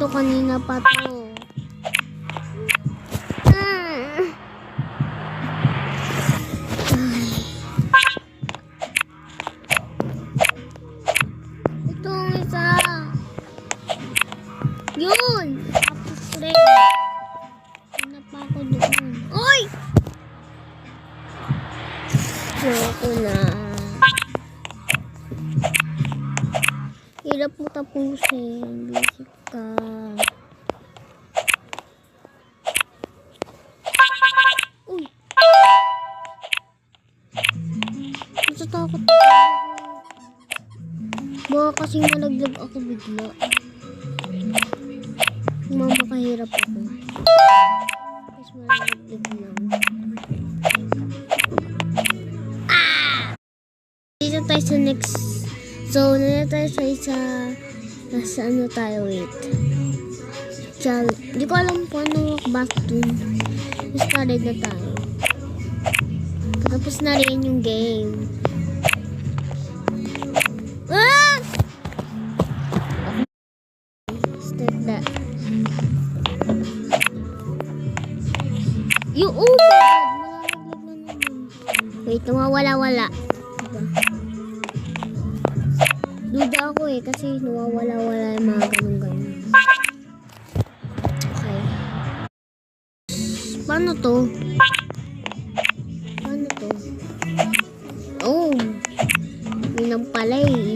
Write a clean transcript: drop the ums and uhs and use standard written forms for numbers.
to kanina pa to. Ito ang isa. Yun! Tapos rin. Ano pa ako doon? Oy! Loko na. Hirap mo tapusin. Busy ka. Uy! Natatakot ako. Baka kasing nalaglag ako bigla. Mamakahirap ako. Tapos malaglag lang. Dito tayo sa next zone. Dito tayo sa isa. Nasa ano tayo, wait. Hindi ko alam kung ano walk back dun. Started na tayo. Tapos na rin yung game. Ah! Start that. Yung oh my god! Malalaglag na naman. Wait, nawawala-wala. Duda ako eh, kasi nawawala-wala yung mga ganun-ganun. Okay. Paano to? Paano to? Oh! Yun ang pala eh.